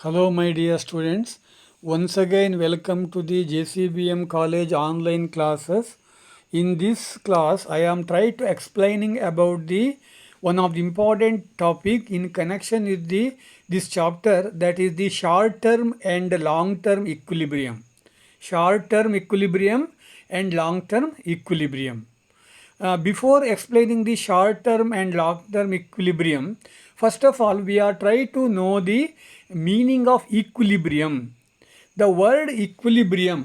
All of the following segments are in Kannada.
Hello, my dear students. Once again, welcome to the JCBM College online classes. In this class, I am trying to explaining about the one of the important topic in connection with the this chapter, that is the short term and long term equilibrium. Short term equilibrium and long term equilibrium. Before explaining the short term and long term equilibrium, first of all, we are trying to know the meaning of equilibrium. The word equilibrium,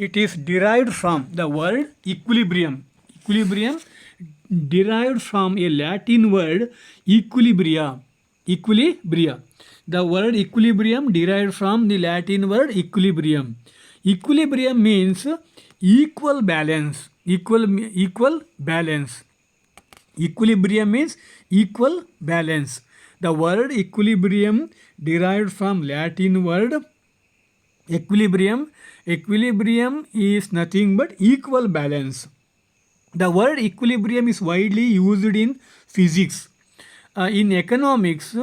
it is derived from the word equilibrium. Equilibrium derived from a Latin word equilibria. Equilibria. The word equilibrium derived from the Latin word equilibrium. Equilibrium means equal balance. Equal balance. Equilibrium means equal balance. The word equilibrium derived from Latin word equilibrium. Equilibrium is nothing but equal balance. The word equilibrium is widely used in physics. In economics,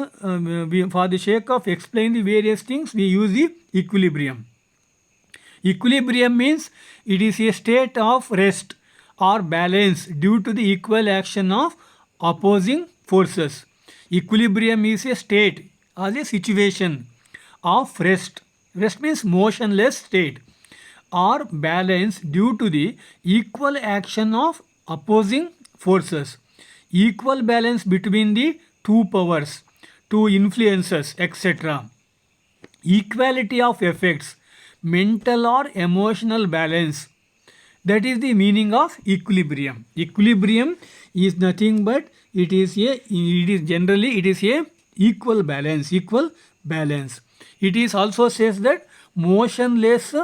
for the sake of explaining the various things, we use the equilibrium. Equilibrium means it is a state of rest or balance due to the equal action of opposing forces. Equilibrium is a state or a situation of rest. Rest means motionless state or balance due to the equal action of opposing forces. Equal balance between the two powers, two influences, etc. Equality of effects, mental or emotional balance. That is the meaning of equilibrium. Equilibrium is nothing but it is a equal balance. It is also says that motionless,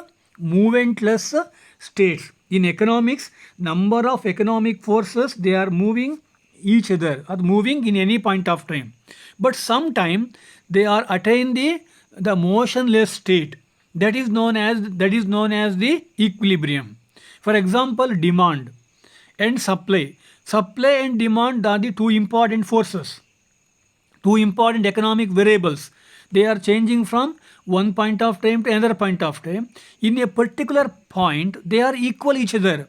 movementless states. In economics, number of economic forces, they are moving each other or moving in any point of time. But sometime they are attain the motionless state. That is known as the equilibrium. For example, demand and supply. Supply and demand are the two important forces, two important economic variables. They are changing from one point of time to another point of time. In a particular point, they are equal each other.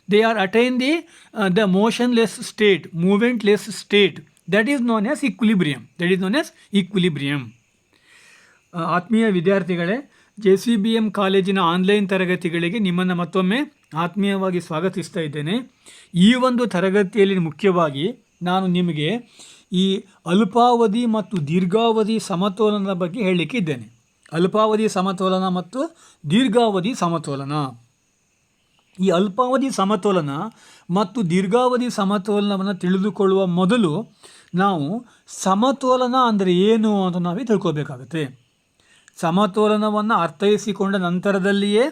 They are attain the motionless state, movementless state. That is known as equilibrium. ಆತ್ಮೀಯ ವಿದ್ಯಾರ್ಥಿಗಳೇ, JCBM ಕಾಲೇಜಿನ ಆನ್ಲೈನ್ ತರಗತಿಗಳಿಗೆ ನಿಮ್ಮನ್ನು ಮತ್ತೊಮ್ಮೆ ಆತ್ಮೀಯವಾಗಿ ಸ್ವಾಗತಿಸ್ತಾ ಇದ್ದೇನೆ. ಈ ಒಂದು ತರಗತಿಯಲ್ಲಿ ಮುಖ್ಯವಾಗಿ ನಾನು ನಿಮಗೆ ಈ ಅಲ್ಪಾವಧಿ ಮತ್ತು ದೀರ್ಘಾವಧಿ ಸಮತೋಲನದ ಬಗ್ಗೆ ಹೇಳಲಿಕ್ಕೆ ಇದ್ದೇನೆ. ಅಲ್ಪಾವಧಿ ಸಮತೋಲನ ಮತ್ತು ದೀರ್ಘಾವಧಿ ಸಮತೋಲನ. ಈ ಅಲ್ಪಾವಧಿ ಸಮತೋಲನ ಮತ್ತು ದೀರ್ಘಾವಧಿ ಸಮತೋಲನವನ್ನು ತಿಳಿದುಕೊಳ್ಳುವ ಮೊದಲು ನಾವು ಸಮತೋಲನ ಅಂದರೆ ಏನು ಅಂತ ನಾವೇ ತಿಳ್ಕೋಬೇಕಾಗುತ್ತೆ. ಸಮತೋಲನವನ್ನು ಅರ್ಥೈಸಿಕೊಂಡ ನಂತರದಲ್ಲಿಯೇ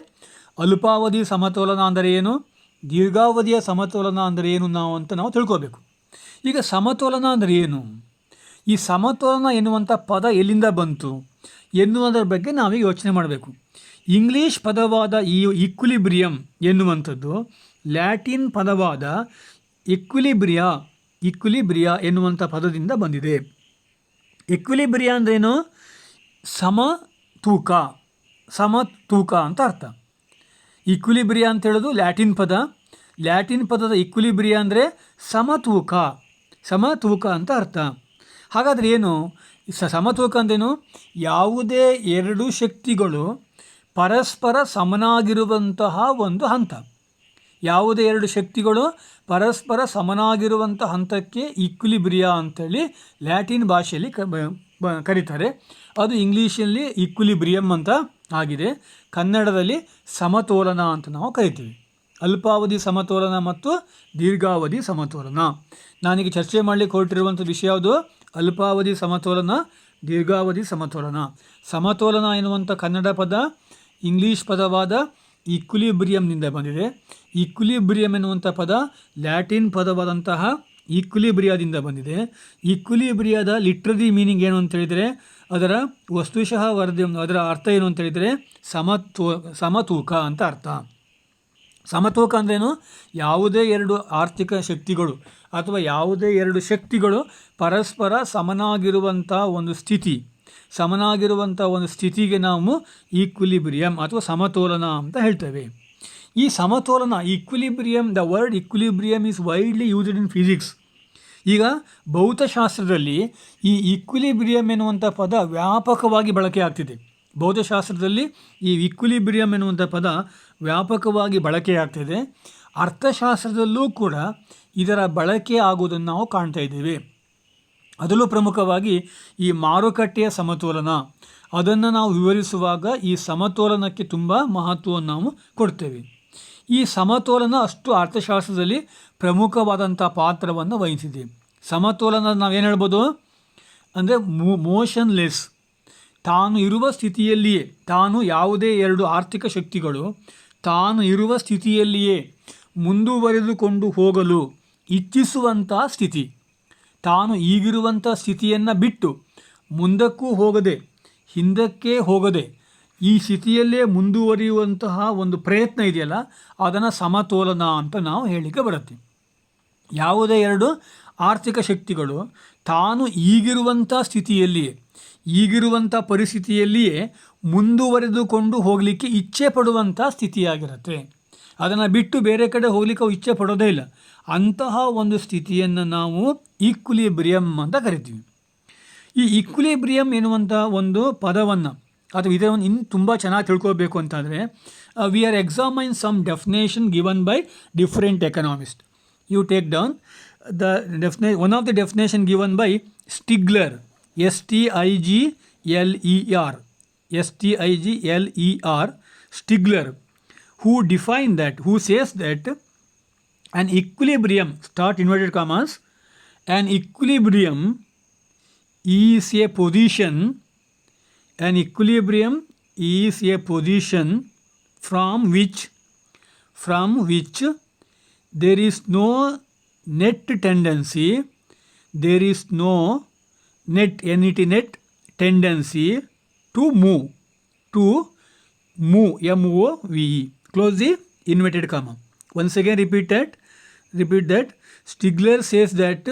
ಅಲ್ಪಾವಧಿ ಸಮತೋಲನ ಅಂದರೆ ಏನು, ದೀರ್ಘಾವಧಿಯ ಸಮತೋಲನ ಅಂದರೆ ಏನು ನಾವು ತಿಳ್ಕೋಬೇಕು. ಈಗ ಸಮತೋಲನ ಅಂದರೆ ಏನು, ಈ ಸಮತೋಲನ ಎನ್ನುವಂಥ ಪದ ಎಲ್ಲಿಂದ ಬಂತು ಎನ್ನುವುದರ ಬಗ್ಗೆ ನಾವೀಗ ಯೋಚನೆ ಮಾಡಬೇಕು. ಇಂಗ್ಲೀಷ್ ಪದವಾದ ಈ ಇಕ್ವಿಲಿಬ್ರಿಯಂ ಎನ್ನುವಂಥದ್ದು ಲ್ಯಾಟಿನ್ ಪದವಾದ ಇಕ್ವಿಲಿಬ್ರಿಯಾ ಎನ್ನುವಂಥ ಪದದಿಂದ ಬಂದಿದೆ. ಇಕ್ವಿಲಿಬ್ರಿಯಾ ಅಂದ್ರೇನು? ಸಮತೂಕ ಅಂತ ಅರ್ಥ. ಇಕ್ವಿಲಿಬ್ರಿಯಾ ಅಂತ ಹೇಳೋದು ಲ್ಯಾಟಿನ್ ಪದದ ಇಕ್ವಿಲಿಬ್ರಿಯಾ ಅಂದರೆ ಸಮತೂಕ ಅಂತ ಅರ್ಥ. ಹಾಗಾದರೆ ಏನು ಸಮತೂಕ ಅಂದ್ರೇನು? ಯಾವುದೇ ಎರಡು ಶಕ್ತಿಗಳು ಪರಸ್ಪರ ಸಮನಾಗಿರುವಂತಹ ಒಂದು ಹಂತ. ಯಾವುದೇ ಎರಡು ಶಕ್ತಿಗಳು ಪರಸ್ಪರ ಸಮನಾಗಿರುವಂಥ ಹಂತಕ್ಕೆ ಇಕ್ವಿಲಿಬ್ರಿಯಾ ಅಂತೇಳಿ ಲ್ಯಾಟಿನ್ ಭಾಷೆಯಲ್ಲಿ ಕರೀತಾರೆ. ಅದು ಇಂಗ್ಲೀಷಲ್ಲಿ ಇಕ್ವಿಲಿಬ್ರಿಯಂ ಅಂತ ಆಗಿದೆ. ಕನ್ನಡದಲ್ಲಿ ಸಮತೋಲನ ಅಂತ ನಾವು ಕರಿತೀವಿ. ಅಲ್ಪಾವಧಿ ಸಮತೋಲನ ಮತ್ತು ದೀರ್ಘಾವಧಿ ಸಮತೋಲನ. ನಾನೀಗ ಚರ್ಚೆ ಮಾಡಲಿಕ್ಕೆ ಹೊರಟಿರುವಂಥ ವಿಷಯ ಯಾವುದು? ಅಲ್ಪಾವಧಿ ಸಮತೋಲನ, ದೀರ್ಘಾವಧಿ ಸಮತೋಲನ. ಸಮತೋಲನ ಎನ್ನುವಂಥ ಕನ್ನಡ ಪದ ಇಂಗ್ಲೀಷ್ ಪದವಾದ ಇಕ್ವಿಲಿಬ್ರಿಯಂನಿಂದ ಬಂದಿದೆ. ಇಕ್ವಿಲಿಬ್ರಿಯಂ ಎನ್ನುವಂಥ ಪದ ಲ್ಯಾಟಿನ್ ಪದವಾದಂತಹ ಈಕ್ವಿಲಿಬ್ರಿಯಾದಿಂದ ಬಂದಿದೆ. ಈಕ್ವಿಲಿಬ್ರಿಯಾದ ಲಿಟ್ರರಿ ಮೀನಿಂಗ್ ಏನು ಅಂತ ಹೇಳಿದರೆ, ಅದರ ವಸ್ತುಶಃ ಅದರ ಅರ್ಥ ಏನು ಅಂತ ಹೇಳಿದರೆ ಸಮತೂಕ ಅಂತ ಅರ್ಥ. ಸಮತೂಕ ಅಂದ್ರೇನು? ಯಾವುದೇ ಎರಡು ಆರ್ಥಿಕ ಶಕ್ತಿಗಳು ಅಥವಾ ಯಾವುದೇ ಎರಡು ಶಕ್ತಿಗಳು ಪರಸ್ಪರ ಸಮನಾಗಿರುವಂಥ ಒಂದು ಸ್ಥಿತಿ, ಸಮನಾಗಿರುವಂಥ ಒಂದು ಸ್ಥಿತಿಗೆ ನಾವು ಈಕ್ವಿಲಿಬ್ರಿಯಮ್ ಅಥವಾ ಸಮತೋಲನ ಅಂತ ಹೇಳ್ತೇವೆ. ಈ ಸಮತೋಲನ equilibrium, the word equilibrium is widely used in physics. ಈಗ ಭೌತಶಾಸ್ತ್ರದಲ್ಲಿ ಈ ಈಕ್ವಿಲಿಬ್ರಿಯಮ್ ಎನ್ನುವಂಥ ಪದ ವ್ಯಾಪಕವಾಗಿ ಬಳಕೆ ಆಗ್ತಿದೆ. ಭೌತಶಾಸ್ತ್ರದಲ್ಲಿ ಈ ಈಕ್ವಿಲಿಬ್ರಿಯಮ್ ಎನ್ನುವಂಥ ಪದ ವ್ಯಾಪಕವಾಗಿ ಬಳಕೆಯಾಗ್ತಿದೆ. ಅರ್ಥಶಾಸ್ತ್ರದಲ್ಲೂ ಕೂಡ ಇದರ ಬಳಕೆ ಆಗುವುದನ್ನು ನಾವು ಕಾಣ್ತಾ ಇದ್ದೇವೆ. ಅದರಲ್ಲೂ ಪ್ರಮುಖವಾಗಿ ಈ ಮಾರುಕಟ್ಟೆಯ ಸಮತೋಲನ, ಅದನ್ನು ನಾವು ವಿವರಿಸುವಾಗ ಈ ಸಮತೋಲನಕ್ಕೆ ತುಂಬ ಮಹತ್ವವನ್ನು ನಾವು ಕೊಡ್ತೇವೆ. ಈ ಸಮತೋಲನ ಅಷ್ಟು ಅರ್ಥಶಾಸ್ತ್ರದಲ್ಲಿ ಪ್ರಮುಖವಾದಂಥ ಪಾತ್ರವನ್ನು ವಹಿಸಿದೆ. ಸಮತೋಲನ ನಾವೇನು ಹೇಳ್ಬೋದು ಅಂದರೆ ಮೋಷನ್ಲೆಸ್, ತಾನು ಇರುವ ಸ್ಥಿತಿಯಲ್ಲಿಯೇ, ತಾನು ಯಾವುದೇ ಎರಡು ಆರ್ಥಿಕ ಶಕ್ತಿಗಳು ತಾನು ಇರುವ ಸ್ಥಿತಿಯಲ್ಲಿಯೇ ಮುಂದುವರೆದುಕೊಂಡು ಹೋಗಲು ಇಚ್ಛಿಸುವಂಥ ಸ್ಥಿತಿ, ತಾನು ಈಗಿರುವಂಥ ಸ್ಥಿತಿಯನ್ನು ಬಿಟ್ಟು ಮುಂದಕ್ಕೂ ಹೋಗದೆ ಹಿಂದಕ್ಕೆ ಹೋಗದೆ ಈ ಸ್ಥಿತಿಯಲ್ಲೇ ಮುಂದುವರಿಯುವಂತಹ ಒಂದು ಪ್ರಯತ್ನ ಇದೆಯಲ್ಲ, ಅದನ್ನು ಸಮತೋಲನ ಅಂತ ನಾವು ಹೇಳಲಿಕ್ಕೆ ಬರುತ್ತೆ. ಯಾವುದೇ ಎರಡು ಆರ್ಥಿಕ ಶಕ್ತಿಗಳು ತಾನು ಈಗಿರುವಂಥ ಸ್ಥಿತಿಯಲ್ಲಿಯೇ, ಈಗಿರುವಂಥ ಪರಿಸ್ಥಿತಿಯಲ್ಲಿಯೇ ಮುಂದುವರೆದುಕೊಂಡು ಹೋಗಲಿಕ್ಕೆ ಇಚ್ಛೆ ಪಡುವಂಥ ಸ್ಥಿತಿಯಾಗಿರುತ್ತೆ. ಅದನ್ನು ಬಿಟ್ಟು ಬೇರೆ ಕಡೆ ಹೋಗ್ಲಿಕ್ಕೆ ಅವು ಇಚ್ಛೆ ಪಡೋದೇ ಇಲ್ಲ. ಅಂತಹ ಒಂದು ಸ್ಥಿತಿಯನ್ನು ನಾವು ಈಕ್ವಿಲಿಬ್ರಿಯಮ್ ಅಂತ ಕರಿತೀವಿ. ಈ ಈಕ್ವಿಲಿಬ್ರಿಯಮ್ ಎನ್ನುವಂಥ ಒಂದು ಪದವನ್ನು ಅಥವಾ ಇದನ್ನು ಇನ್ನು ತುಂಬ ಚೆನ್ನಾಗಿ ತಿಳ್ಕೋಬೇಕು ಅಂತಂದರೆ we are examine some definition given by different economist. You take down one of the definition given by Stigler, STIGLER, Stigler, who define that, who says that an equilibrium, start inverted commas, an equilibrium is a position, an equilibrium is a position from which there is no net tendency, there is no net tendency to move, MOVE. Close the inverted comma. Once again repeat that. Stigler says that,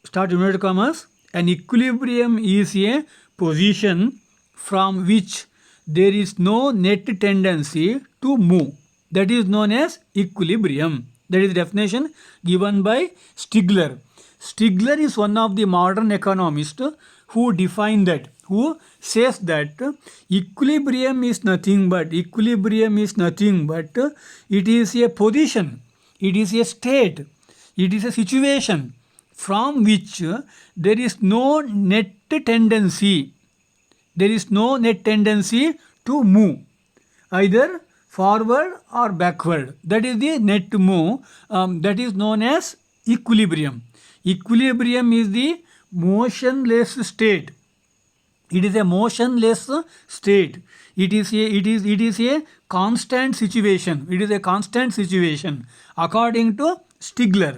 start inverted commas, an equilibrium is a position from which there is no net tendency to move. That is known as equilibrium. That is the definition given by Stigler. Stigler is one of the modern economists who define that, who says that equilibrium is nothing but it is a position, it is a state, it is a situation from which there is no net tendency to move, either forward or backward. That is the net move, that is known as equilibrium. Equilibrium is the motionless state. It is a motionless state. It is a constant situation. It is a constant situation according to Stigler.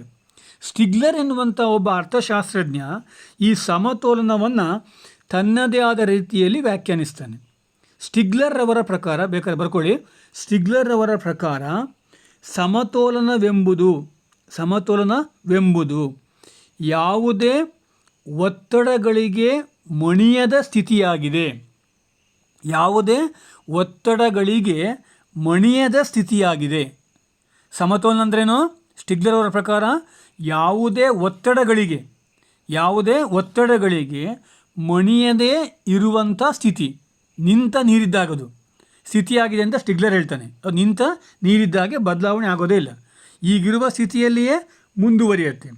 ಸ್ಟಿಗ್ಲರ್ ಎನ್ನುವಂಥ ಒಬ್ಬ ಅರ್ಥಶಾಸ್ತ್ರಜ್ಞ ಈ ಸಮತೋಲನವನ್ನು ತನ್ನದೇ ಆದ ರೀತಿಯಲ್ಲಿ ವ್ಯಾಖ್ಯಾನಿಸ್ತಾನೆ. ಸ್ಟಿಗ್ಲರ್ ಅವರ ಪ್ರಕಾರ, ಬೇಕಾದ್ರೆ ಬರ್ಕೊಳ್ಳಿ, ಸ್ಟಿಗ್ಲರ್ ಅವರ ಪ್ರಕಾರ ಸಮತೋಲನವೆಂಬುದು ಯಾವುದೇ ಒತ್ತಡಗಳಿಗೆ ಮಣಿಯದ ಸ್ಥಿತಿಯಾಗಿದೆ. ಯಾವುದೇ ಒತ್ತಡಗಳಿಗೆ ಮಣಿಯದ ಸ್ಥಿತಿಯಾಗಿದೆ. ಸಮತೋಲನ ಅಂದ್ರೇನು? ಸ್ಟಿಗ್ಲರ್ ಅವರ ಪ್ರಕಾರ ಯಾವುದೇ ಒತ್ತಡಗಳಿಗೆ ಮಣಿಯದೇ ಇರುವಂಥ ಸ್ಥಿತಿ, ನಿಂತ ನೀರಿದ್ದಾಗದು ಸ್ಥಿತಿಯಾಗಿದೆ ಅಂತ ಸ್ಟಿಗ್ಲರ್ ಹೇಳ್ತಾನೆ. ಅದು ನಿಂತ ನೀರಿದ್ದಾಗೆ ಬದಲಾವಣೆ ಆಗೋದೇ ಇಲ್ಲ, ಈಗಿರುವ ಸ್ಥಿತಿಯಲ್ಲಿಯೇ ಮುಂದುವರಿಯುತ್ತೆ.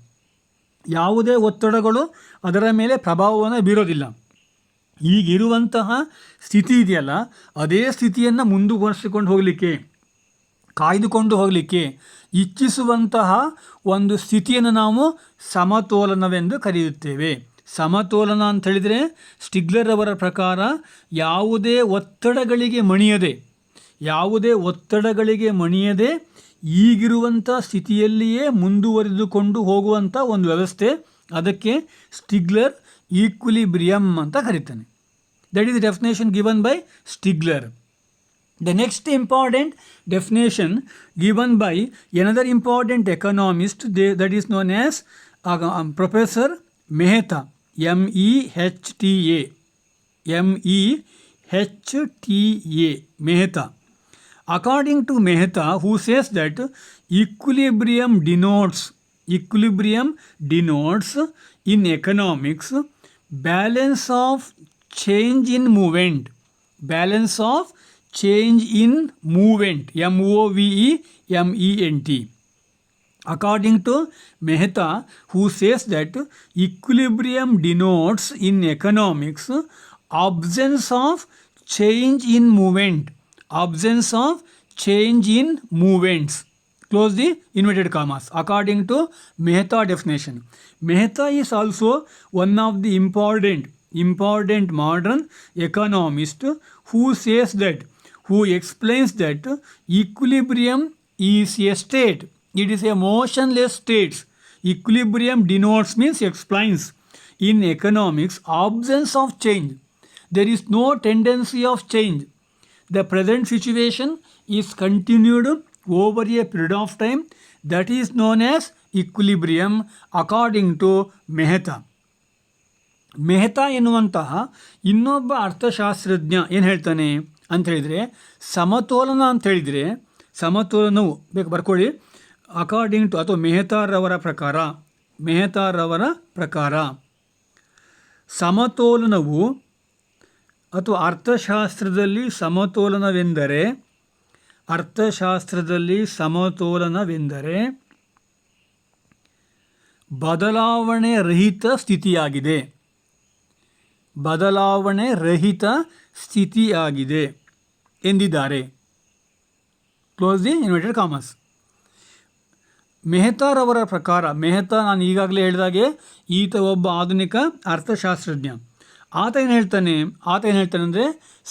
ಯಾವುದೇ ಒತ್ತಡಗಳು ಅದರ ಮೇಲೆ ಪ್ರಭಾವವನ್ನು ಬೀರೋದಿಲ್ಲ. ಈಗಿರುವಂತಹ ಸ್ಥಿತಿ ಇದೆಯಲ್ಲ, ಅದೇ ಸ್ಥಿತಿಯನ್ನು ಮುಂದುವರಿಸಿಕೊಂಡು ಹೋಗಲಿಕ್ಕೆ, ಕಾಯ್ದುಕೊಂಡು ಹೋಗಲಿಕ್ಕೆ ಇಚ್ಛಿಸುವಂತಹ ಒಂದು ಸ್ಥಿತಿಯನ್ನು ನಾವು ಸಮತೋಲನವೆಂದು ಕರೆಯುತ್ತೇವೆ. ಸಮತೋಲನ ಅಂತ ಹೇಳಿದರೆ ಸ್ಟಿಗ್ಲರ್ ಅವರ ಪ್ರಕಾರ ಯಾವುದೇ ಒತ್ತಡಗಳಿಗೆ ಮಣಿಯದೆ ಈಗಿರುವಂಥ ಸ್ಥಿತಿಯಲ್ಲಿಯೇ ಮುಂದುವರಿದುಕೊಂಡು ಹೋಗುವಂಥ ಒಂದು ವ್ಯವಸ್ಥೆ, ಅದಕ್ಕೆ ಸ್ಟಿಗ್ಲರ್ ಈಕ್ವಿಲಿಬ್ರಿಯಮ್ ಅಂತ ಕರೀತಾನೆ. That is the definition given by Stigler. The next important definition given by another important economist, that is known as Professor Mehta, MEHTA. M-E-H-T-A, Mehta. According to Mehta, who says that equilibrium denotes in economics balance of change in movement. M-O-V-E-M-E-N-T. According to Mehta, who says that equilibrium denotes in economics absence of change in movement. Close the inverted commas. According to Mehta definition. Mehta is also one of the important modern economist who explains that equilibrium is a state. It is a motionless state. Equilibrium denotes means explains in economics absence of change. There is no tendency of change. The present situation is continued over a period of time. That is known as equilibrium according to Mehta. Mehta ಎನ್ನುವಂತಹ ಇನ್ನೊಬ್ಬ ಅರ್ಥಶಾಸ್ತ್ರಜ್ಞ ಏನು ಹೇಳ್ತಾನೆ ಅಂತ ಹೇಳಿದರೆ, ಸಮತೋಲನ ಅಂತ ಹೇಳಿದರೆ, ಸಮತೋಲನವು ಬೇಕು ಬರ್ಕೊಳ್ಳಿ, ಅಕಾರ್ಡಿಂಗ್ ಟು ಅಥವಾ ಮೆಹ್ತಾರವರ ಪ್ರಕಾರ ಸಮತೋಲನವು ಅಥವಾ ಅರ್ಥಶಾಸ್ತ್ರದಲ್ಲಿ ಸಮತೋಲನವೆಂದರೆ ಬದಲಾವಣೆ ರಹಿತ ಸ್ಥಿತಿಯಾಗಿದೆ ಎಂದಿದ್ದಾರೆ. Close the inverted commas. ಮೆಹ್ತಾರವರ ಪ್ರಕಾರ, ಮೆಹ್ತಾ ನಾನು ಈಗಾಗಲೇ ಹೇಳಿದಾಗೆ ಈತ ಒಬ್ಬ ಆಧುನಿಕ ಅರ್ಥಶಾಸ್ತ್ರಜ್ಞ. ಆತ ಏನು ಹೇಳ್ತಾನೆ ಅಂದರೆ,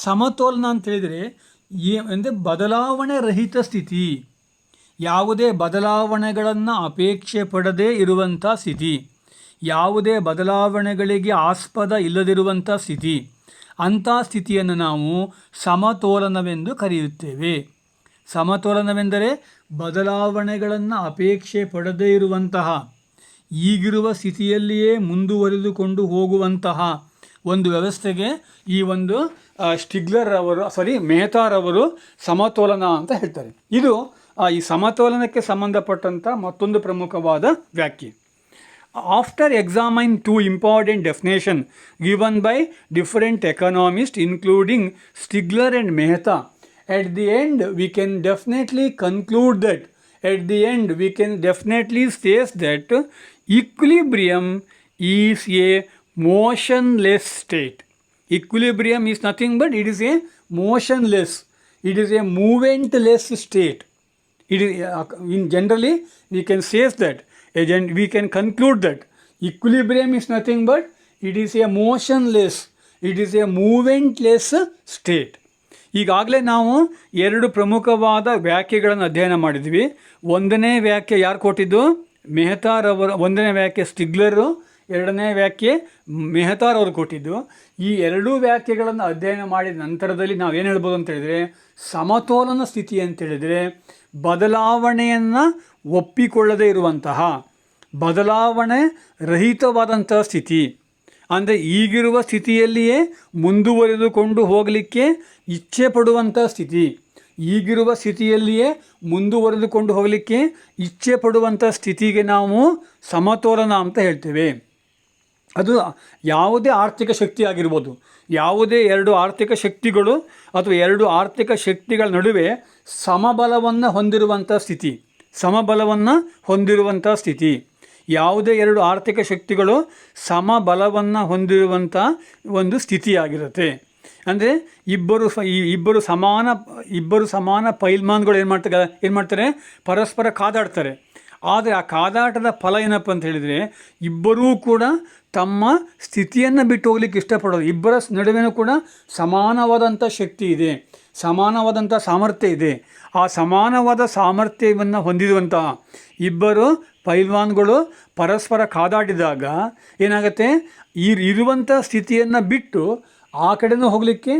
ಸಮತೋಲನ ಅಂತ ಹೇಳಿದರೆ ಅಂದರೆ ಬದಲಾವಣೆ ರಹಿತ ಸ್ಥಿತಿ, ಯಾವುದೇ ಬದಲಾವಣೆಗಳನ್ನು ಅಪೇಕ್ಷೆ ಪಡದೇ ಇರುವಂಥ ಸ್ಥಿತಿ, ಯಾವುದೇ ಬದಲಾವಣೆಗಳಿಗೆ ಆಸ್ಪದ ಇಲ್ಲದಿರುವಂಥ ಸ್ಥಿತಿ, ಅಂಥ ಸ್ಥಿತಿಯನ್ನು ನಾವು ಸಮತೋಲನವೆಂದು ಕರೆಯುತ್ತೇವೆ. ಸಮತೋಲನವೆಂದರೆ ಬದಲಾವಣೆಗಳನ್ನು ಅಪೇಕ್ಷೆ ಪಡದೇ ಇರುವಂತಹ, ಈಗಿರುವ ಸ್ಥಿತಿಯಲ್ಲಿಯೇ ಮುಂದುವರಿದುಕೊಂಡು ಹೋಗುವಂತಹ ಒಂದು ವ್ಯವಸ್ಥೆಗೆ ಈ ಒಂದು ಮೆಹ್ತಾರವರು ಸಮತೋಲನ ಅಂತ ಹೇಳ್ತಾರೆ. ಇದು ಈ ಸಮತೋಲನಕ್ಕೆ ಸಂಬಂಧಪಟ್ಟಂಥ ಮತ್ತೊಂದು ಪ್ರಮುಖವಾದ ವ್ಯಾಖ್ಯೆ. After examining two important definitions given by different economists including Stigler and Mehta, at the end we can definitely conclude that that equilibrium is a motionless state. Equilibrium is nothing but it is a motionless, it is a movementless state. It is generally we can say that we can conclude that equilibrium is nothing but it is a motionless, it is a movementless state. ಈಗಾಗಲೇ ನಾವು ಎರಡು ಪ್ರಮುಖವಾದ ವ್ಯಾಖ್ಯೆಗಳನ್ನು ಅಧ್ಯಯನ ಮಾಡಿದ್ವಿ. ಒಂದನೇ ವ್ಯಾಖ್ಯೆ ಯಾರು ಕೊಟ್ಟಿದ್ದು? ಮೆಹ್ತಾರವರು. ಒಂದನೇ ವ್ಯಾಖ್ಯೆ ಸ್ಟಿಗ್ಲರು, ಎರಡನೇ ವ್ಯಾಖ್ಯೆ ಮೆಹ್ತಾರವರು ಕೊಟ್ಟಿದ್ದು. ಈ ಎರಡೂ ವ್ಯಾಖ್ಯೆಗಳನ್ನು ಅಧ್ಯಯನ ಮಾಡಿದ ನಂತರದಲ್ಲಿ ನಾವೇನು ಹೇಳ್ಬೋದು ಅಂತ ಹೇಳಿದರೆ, ಸಮತೋಲನ ಸ್ಥಿತಿ ಅಂತೇಳಿದರೆ ಬದಲಾವಣೆಯನ್ನು ಒಪ್ಪಿಕೊಳ್ಳದೇ ಇರುವಂತಹ, ಬದಲಾವಣೆ ರಹಿತವಾದಂಥ ಸ್ಥಿತಿ. ಅಂದರೆ ಈಗಿರುವ ಸ್ಥಿತಿಯಲ್ಲಿಯೇ ಮುಂದುವರಿದುಕೊಂಡು ಹೋಗಲಿಕ್ಕೆ ಇಚ್ಛೆ ಪಡುವಂಥ ಸ್ಥಿತಿ, ಈಗಿರುವ ಸ್ಥಿತಿಯಲ್ಲಿಯೇ ಮುಂದುವರಿದುಕೊಂಡು ಹೋಗಲಿಕ್ಕೆ ಇಚ್ಛೆ ಪಡುವಂಥ ಸ್ಥಿತಿಗೆ ನಾವು ಸಮತೋಲನ ಅಂತ ಹೇಳ್ತೇವೆ. ಅದು ಯಾವುದೇ ಆರ್ಥಿಕ ಶಕ್ತಿ ಆಗಿರ್ಬೋದು, ಯಾವುದೇ ಎರಡು ಆರ್ಥಿಕ ಶಕ್ತಿಗಳು ಅಥವಾ ಎರಡು ಆರ್ಥಿಕ ಶಕ್ತಿಗಳ ನಡುವೆ ಸಮಬಲವನ್ನು ಹೊಂದಿರುವಂಥ ಸ್ಥಿತಿ, ಯಾವುದೇ ಎರಡು ಆರ್ಥಿಕ ಶಕ್ತಿಗಳು ಸಮಬಲವನ್ನು ಹೊಂದಿರುವಂಥ ಒಂದು ಸ್ಥಿತಿಯಾಗಿರುತ್ತೆ. ಅಂದರೆ ಇಬ್ಬರು ಸಮಾನ ಪೈಲ್ಮಾನ್ಗಳು ಏನು ಮಾಡ್ತಾರೆ, ಪರಸ್ಪರ ಕಾದಾಡ್ತಾರೆ. ಆದರೆ ಆ ಕಾದಾಟದ ಫಲ ಏನಪ್ಪ ಅಂತ ಹೇಳಿದರೆ, ಇಬ್ಬರೂ ಕೂಡ ತಮ್ಮ ಸ್ಥಿತಿಯನ್ನು ಬಿಟ್ಟು ಹೋಗ್ಲಿಕ್ಕೆ ಇಷ್ಟಪಡೋದು. ಇಬ್ಬರ ನಡುವೆನೂ ಕೂಡ ಸಮಾನವಾದಂಥ ಶಕ್ತಿ ಇದೆ, ಸಮಾನವಾದಂಥ ಸಾಮರ್ಥ್ಯ ಇದೆ. ಆ ಸಮಾನವಾದ ಸಾಮರ್ಥ್ಯವನ್ನು ಹೊಂದಿರುವಂತಹ ಇಬ್ಬರು ಪೈಲ್ವಾನ್ಗಳು ಪರಸ್ಪರ ಕಾದಾಡಿದಾಗ ಏನಾಗುತ್ತೆ, ಇರುವಂಥ ಸ್ಥಿತಿಯನ್ನು ಬಿಟ್ಟು ಆ ಕಡೆನೂ ಹೋಗಲಿಕ್ಕೆ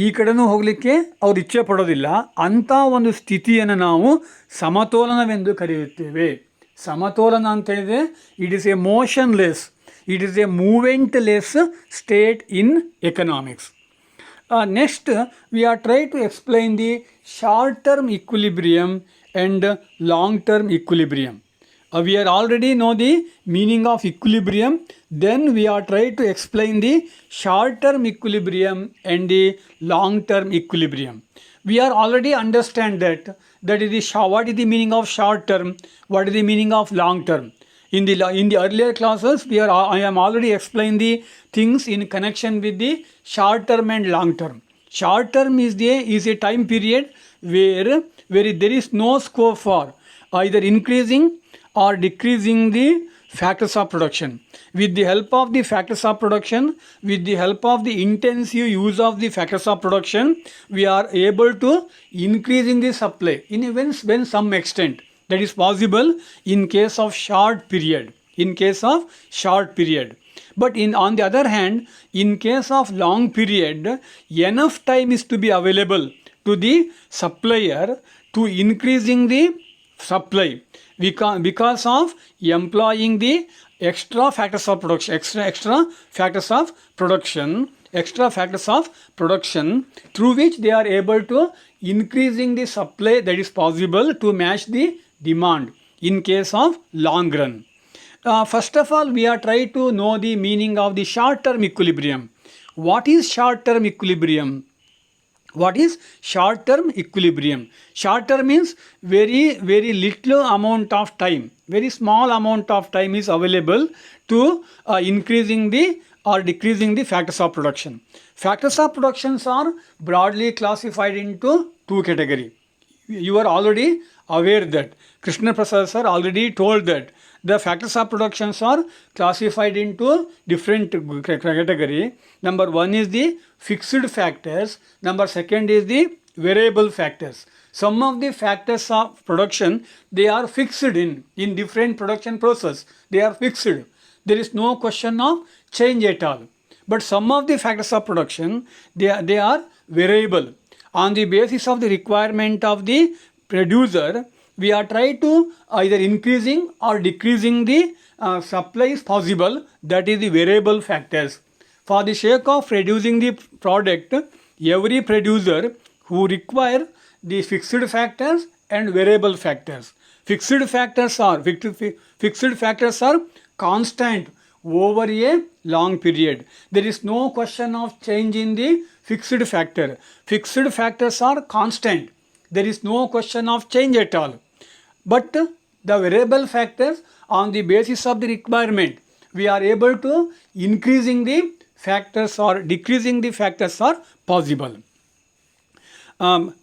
ಈ ಕಡೆನೂ ಹೋಗಲಿಕ್ಕೆ ಅವ್ರು ಇಚ್ಛೆ ಪಡೋದಿಲ್ಲ. ಅಂಥ ಒಂದು ಸ್ಥಿತಿಯನ್ನು ನಾವು ಸಮತೋಲನವೆಂದು ಕರೆಯುತ್ತೇವೆ. ಸಮತೋಲನ ಅಂತ ಹೇಳಿದರೆ it is a motionless, it is a movementless state in economics. Next, we are trying to explain the short-term equilibrium and long-term equilibrium. We are already know the meaning of equilibrium. Then we are trying to explain the short-term equilibrium and the long-term equilibrium. We are already understand that what is the meaning of short-term, what is the meaning of long-term. In the earlier classes, I am already explained the things in connection with the short term and long term. Short term is a time period where there is no scope for either increasing or decreasing the factors of production. With the help of the factors of production, with the help of the intensive use of the factors of production, we are able to increasing the supply in when some extent. That is possible in case of short period. But on the other hand, in case of long period, enough time is to be available to the supplier to increasing the supply because of employing the extra factors of production, through which they are able to increasing the supply that is possible to match the demand in case of long run. First of all, we are trying to know the meaning of the short-term equilibrium. What is short-term equilibrium? Short-term means very little amount of time, very small amount of time is available to increasing the or decreasing the factors of production. Factors of productions are broadly classified into two categories. You are already aware that Krishna Prasad sir already told that the factors of productions are classified into different category. Number one is the fixed factors. Number second is the variable factors. Some of the factors of production, they are fixed in different production process. They are fixed. There is no question of change at all. But some of the factors of production, they are variable. On the basis of the requirement of the producer, we are trying to either increasing or decreasing the supply is possible. That is the variable factors. For the sake of reducing the product, every producer who require the fixed factors and variable factors. Fixed factors are constant over a long period. There is no question of change in the fixed factor. Fixed factors are constant. There is no question of change at all. But the variable factors, on the basis of the requirement, we are able to increasing the factors or decreasing the factors are possible.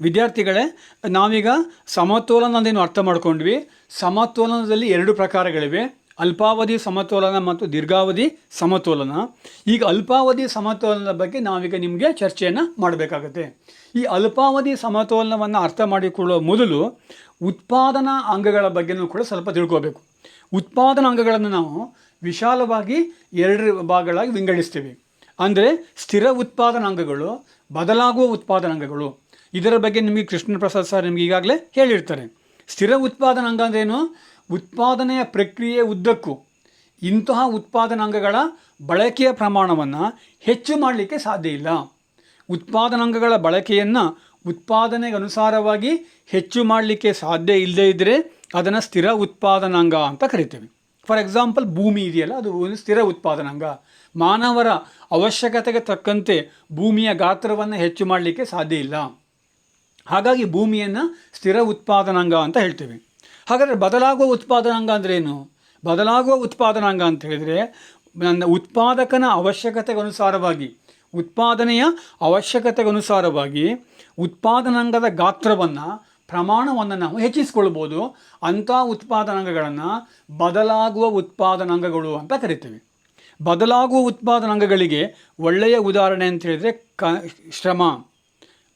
ವಿದ್ಯಾರ್ಥಿಗಳೇ, ನಾವೀಗ ಸಮತೋಲನ ಅಂದೇನು ಅರ್ಥ ಮಾಡ್ಕೊಂಡ್ವಿ. ಸಮತೋಲನದಲ್ಲಿ ಎರಡು ಪ್ರಕಾರಗಳಿವೆ, ಅಲ್ಪಾವಧಿ ಸಮತೋಲನ ಮತ್ತು ದೀರ್ಘಾವಧಿ ಸಮತೋಲನ. ಈಗ ಅಲ್ಪಾವಧಿ ಸಮತೋಲನದ ಬಗ್ಗೆ ನಾವೀಗ ನಿಮಗೆ ಚರ್ಚೆಯನ್ನು ಮಾಡಬೇಕಾಗತ್ತೆ. ಈ ಅಲ್ಪಾವಧಿ ಸಮತೋಲನವನ್ನು ಅರ್ಥ ಮಾಡಿಕೊಳ್ಳುವ ಮೊದಲು ಉತ್ಪಾದನಾ ಅಂಗಗಳ ಬಗ್ಗೆನೂ ಕೂಡ ಸ್ವಲ್ಪ ತಿಳ್ಕೋಬೇಕು. ಉತ್ಪಾದನಾ ಅಂಗಗಳನ್ನು ನಾವು ವಿಶಾಲವಾಗಿ ಎರಡು ಭಾಗಗಳಾಗಿ ವಿಂಗಡಿಸ್ತೀವಿ. ಅಂದರೆ ಸ್ಥಿರ ಉತ್ಪಾದನಾಂಗಗಳು, ಬದಲಾಗುವ ಉತ್ಪಾದನಾಂಗಗಳು. ಇದರ ಬಗ್ಗೆ ನಿಮಗೆ ಕೃಷ್ಣ ಪ್ರಸಾದ್ ಸರ್ ನಿಮಗೆ ಈಗಾಗಲೇ ಹೇಳಿರ್ತಾರೆ. ಸ್ಥಿರ ಉತ್ಪಾದನಾಂಗ ಅಂದ್ರೇನು? ಉತ್ಪಾದನೆಯ ಪ್ರಕ್ರಿಯೆ ಉದ್ದಕ್ಕೂ ಇಂತಹ ಉತ್ಪಾದನಾಂಗಗಳ ಬಳಕೆಯ ಪ್ರಮಾಣವನ್ನು ಹೆಚ್ಚು ಮಾಡಲಿಕ್ಕೆ ಸಾಧ್ಯ ಇಲ್ಲ. ಉತ್ಪಾದನಾಂಗಗಳ ಬಳಕೆಯನ್ನು ಉತ್ಪಾದನೆಗೆ ಅನುಸಾರವಾಗಿ ಹೆಚ್ಚು ಮಾಡಲಿಕ್ಕೆ ಸಾಧ್ಯ ಇಲ್ಲದೇ ಇದ್ದರೆ ಅದನ್ನು ಸ್ಥಿರ ಉತ್ಪಾದನಾಂಗ ಅಂತ ಕರಿತೀವಿ. ಫಾರ್ ಎಕ್ಸಾಂಪಲ್, ಭೂಮಿ ಇದೆಯಲ್ಲ, ಅದು ಒಂದು ಸ್ಥಿರ ಉತ್ಪಾದನಾಂಗ. ಮಾನವರ ಅವಶ್ಯಕತೆಗೆ ತಕ್ಕಂತೆ ಭೂಮಿಯ ಗಾತ್ರವನ್ನು ಹೆಚ್ಚು ಮಾಡಲಿಕ್ಕೆ ಸಾಧ್ಯ ಇಲ್ಲ. ಹಾಗಾಗಿ ಭೂಮಿಯನ್ನು ಸ್ಥಿರ ಉತ್ಪಾದನಾಂಗ ಅಂತ ಹೇಳ್ತೀವಿ. ಹಾಗಾದರೆ ಬದಲಾಗುವ ಉತ್ಪಾದನಾಂಗ ಅಂದ್ರೇನು? ಬದಲಾಗುವ ಉತ್ಪಾದನಾಂಗ ಅಂತ ಹೇಳಿದರೆ ನನ್ನ ಉತ್ಪಾದಕನ ಅವಶ್ಯಕತೆಗನುಸಾರವಾಗಿ, ಉತ್ಪಾದನೆಯ ಅವಶ್ಯಕತೆಗನುಸಾರವಾಗಿ ಉತ್ಪಾದನಾಂಗದ ಗಾತ್ರವನ್ನು, ಪ್ರಮಾಣವನ್ನು ನಾವು ಹೆಚ್ಚಿಸಿಕೊಳ್ಬೋದು. ಅಂಥ ಉತ್ಪಾದನಾಂಗಗಳನ್ನು ಬದಲಾಗುವ ಉತ್ಪಾದನಾಂಗಗಳು ಅಂತ ಕರಿತೀವಿ. ಬದಲಾಗುವ ಉತ್ಪಾದನಾಂಗಗಳಿಗೆ ಒಳ್ಳೆಯ ಉದಾಹರಣೆ ಅಂತ ಹೇಳಿದರೆ ಶ್ರಮ,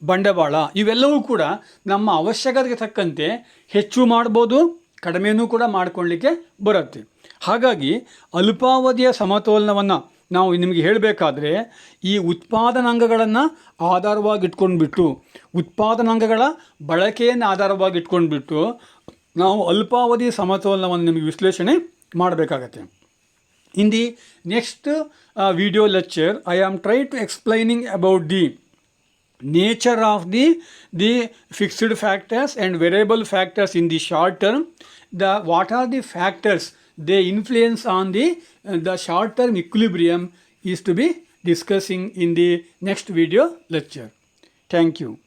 ಬಂಡವಾಳ, ಇವೆಲ್ಲವೂ ಕೂಡ ನಮ್ಮ ಅವಶ್ಯಕತೆಗೆ ತಕ್ಕಂತೆ ಹೆಚ್ಚು ಮಾಡ್ಬೋದು, ಕಡಿಮೆಯೂ ಕೂಡ ಮಾಡಿಕೊಳ್ಳಲಿಕ್ಕೆ ಬರುತ್ತೆ. ಹಾಗಾಗಿ ಅಲ್ಪಾವಧಿಯ ಸಮತೋಲನವನ್ನು ನಾವು ನಿಮಗೆ ಹೇಳಬೇಕಾದ್ರೆ ಈ ಉತ್ಪಾದನಾಂಗಗಳನ್ನು ಆಧಾರವಾಗಿಟ್ಕೊಂಡ್ಬಿಟ್ಟು, ಉತ್ಪಾದನಾಂಗಗಳ ಬಳಕೆಯನ್ನು ಆಧಾರವಾಗಿಟ್ಕೊಂಡ್ಬಿಟ್ಟು ನಾವು ಅಲ್ಪಾವಧಿ ಸಮತೋಲನವನ್ನು ನಿಮಗೆ ವಿಶ್ಲೇಷಣೆ ಮಾಡಬೇಕಾಗತ್ತೆ. In the next video lecture, I am trying to explaining about the nature of the fixed factors and variable factors in the short term, what are the factors they influence on the short term equilibrium is to be discussing in the next video lecture. Thank you.